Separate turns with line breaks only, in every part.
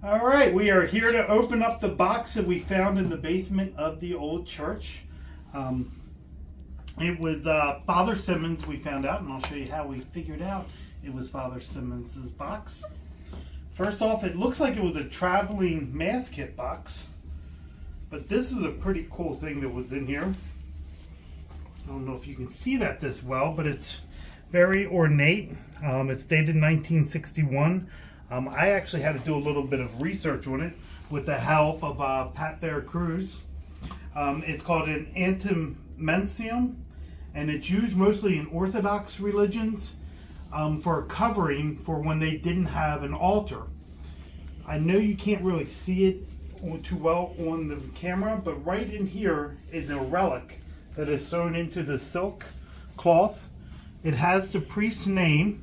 All right, we are here to open up the box that we found in the basement of the old church. It was Father Simmons, we found out, and I'll show you how we figured out it was Father Simmons's box. First off, it looks like it was a traveling mass kit box, but this is a pretty cool thing that was in here. I don't know if you can see that this well, but it's very ornate. It's dated 1961. I actually had to do a little bit of research on it with the help of Pat Veracruz. It's called an antimencium, and it's used mostly in Orthodox religions for a covering for when they didn't have an altar. I know you can't really see it too well on the camera, but right in here is a relic that is sewn into the silk cloth. It has the priest's name,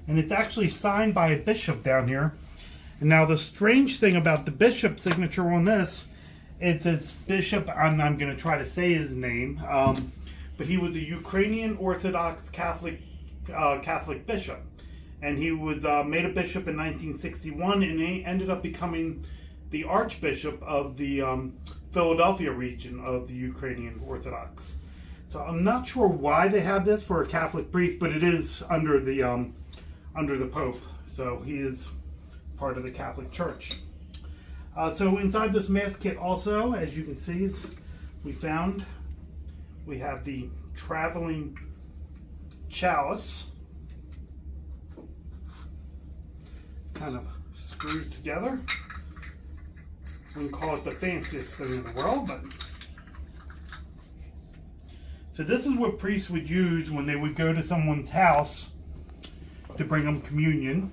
and it's actually signed by a bishop down here. And now the strange thing about the bishop signature on this, it's bishop, I'm going to try to say his name, but he was a Ukrainian Orthodox Catholic bishop. And he was made a bishop in 1961, and he ended up becoming the archbishop of the Philadelphia region of the Ukrainian Orthodox. So I'm not sure why they have this for a Catholic priest, but it is under the Pope, so he is part of the Catholic Church. So inside this mass kit also, as you can see, we have the traveling chalice. Kind of screws together. Wouldn't call it the fanciest thing in the world, but so this is what priests would use when they would go to someone's house to bring them communion.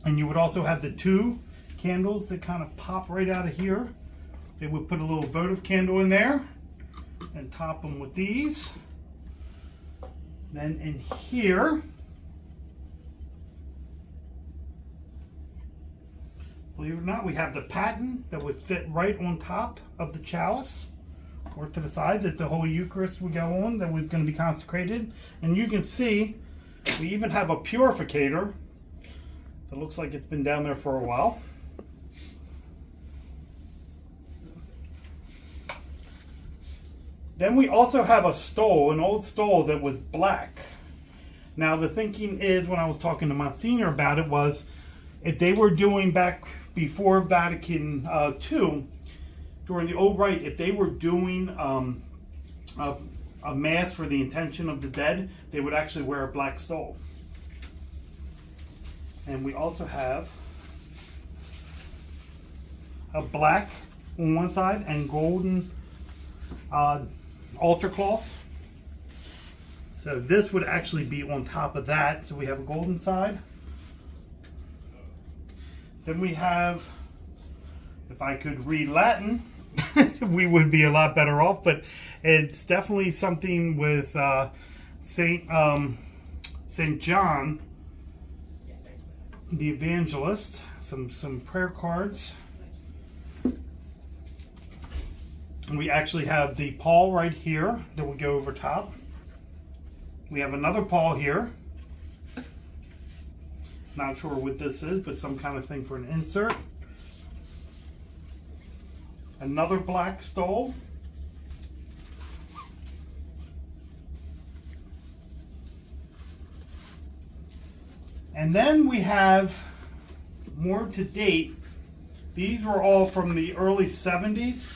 And you would also have the two candles that kind of pop right out of here. They would put a little votive candle in there and top them with these. Then in here, believe it or not, we have the paten that would fit right on top of the chalice, or to the side that the Holy Eucharist would go on, that was going to be consecrated. And you can see we even have a purificator that looks like it's been down there for a while. Then we also have a stole, an old stole that was black. Now the thinking is, when I was talking to Monsignor about it, was if they were doing back before Vatican II, during the old rite, if they were doing a mass for the intention of the dead, they would actually wear a black stole. And we also have a black on one side and golden altar cloth. So this would actually be on top of that. So we have a golden side. Then we have, if I could read Latin, we would be a lot better off, but it's definitely something with Saint John the Evangelist, some prayer cards. And we actually have the Paul right here that would go over top. We have another Paul here. Not sure what this is, but some kind of thing for an insert. Another black stole. And then we have more to date. These were all from the early 70s.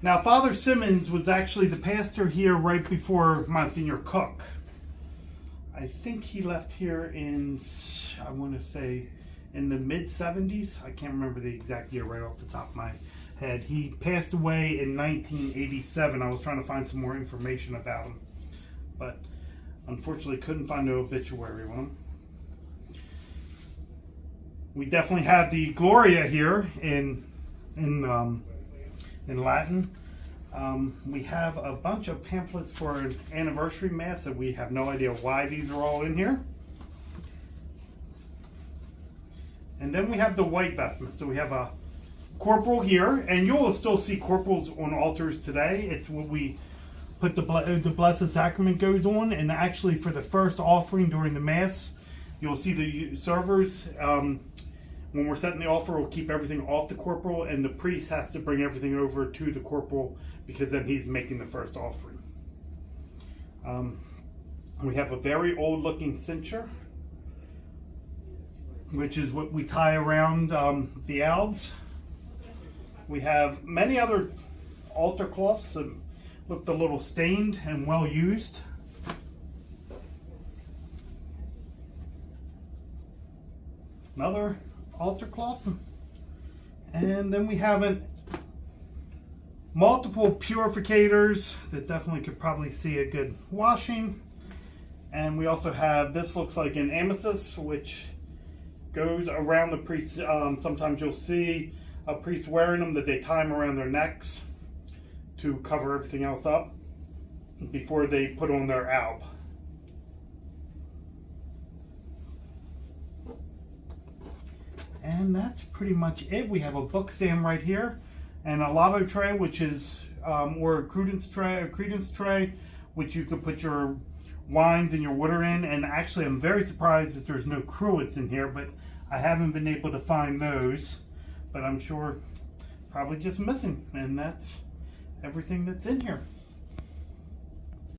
Now, Father Simmons was actually the pastor here right before Monsignor Cook. I think he left here in, I want to say, in the mid-70s. I can't remember the exact year right off the top of my head. He passed away in 1987. I was trying to find some more information about him, but unfortunately couldn't find no obituary on him. We definitely have the Gloria here in Latin. We have a bunch of pamphlets for an anniversary mass that we have no idea why these are all in here. And then we have the white vestments. So we have a corporal here, and you'll still see corporals on altars today. It's what we put the Blessed Sacrament goes on, and actually for the first offering during the Mass, you'll see the servers When we're setting the altar, we'll keep everything off the corporal, and the priest has to bring everything over to the corporal because then he's making the first offering. We have a very old looking cincher, which is what we tie around the alves. We have many other altar cloths that looked a little stained and well used. Another altar cloth. And then we have multiple purificators that definitely could probably see a good washing. And we also have, this looks like an amethyst, which goes around the priest. Sometimes you'll see a priest wearing them that they tie them around their necks to cover everything else up before they put on their alb. And that's pretty much it. We have a book stand right here and a lavabo tray, which is or a credence tray, which you could put your wines and your water in. And actually, I'm very surprised that there's no cruets in here, but I haven't been able to find those. But I'm sure probably just missing, and that's everything that's in here.